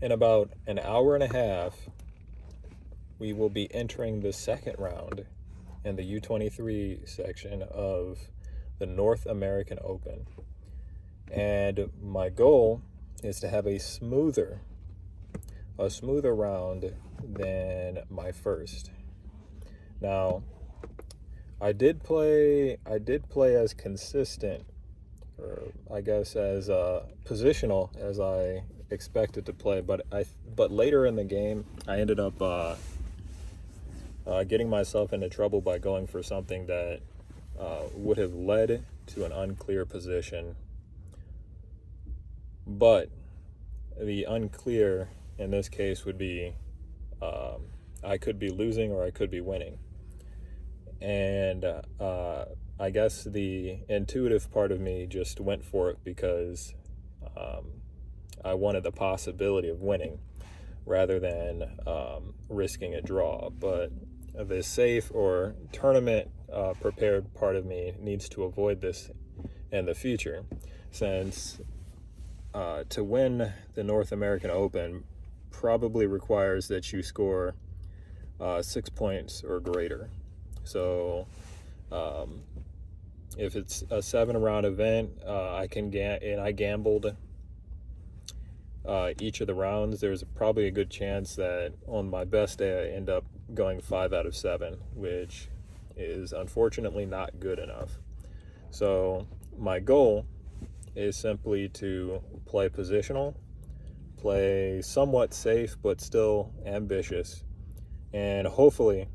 In about an hour and a half, we will be entering the second round in the U23 section of the North American Open. And my goal is to have a smoother round than my first. Now, I did play as consistent, or I guess as positional as I expected to play, but later in the game I ended up getting myself into trouble by going for something that would have led to an unclear position. But the unclear in this case would be I could be losing or I could be winning. And I guess the intuitive part of me just went for it because I wanted the possibility of winning rather than risking a draw. But the safe or tournament prepared part of me needs to avoid this in the future, since to win the North American Open probably requires that you score 6 points or greater. So if it's a 7-round event, I gambled each of the rounds. There's probably a good chance that on my best day I end up going 5 out of 7, which is unfortunately not good enough. So my goal is simply to play positional, play somewhat safe but still ambitious, and hopefully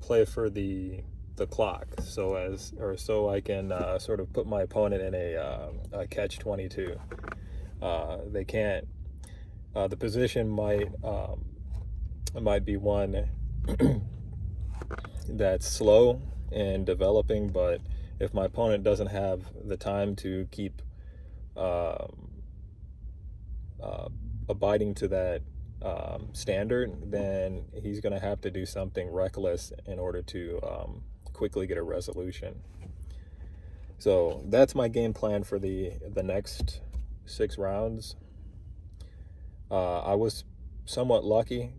play for the clock, so I can sort of put my opponent in a catch-22. They can't. The position might be one that's slow and developing, but if my opponent doesn't have the time to keep abiding to that standard, then he's going to have to do something reckless in order to quickly get a resolution. So that's my game plan for the next 6 rounds. I was somewhat lucky,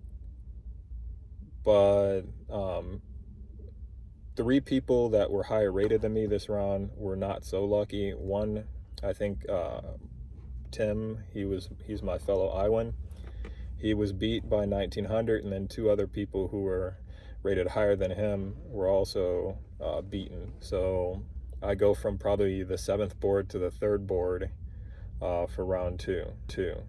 but 3 people that were higher rated than me this round were not so lucky. One, I think Tim, he's my fellow Iowan. He was beat by 1900, and then 2 other people who were rated higher than him were also beaten. So I go from probably the 7th board to the 3rd board for round 2.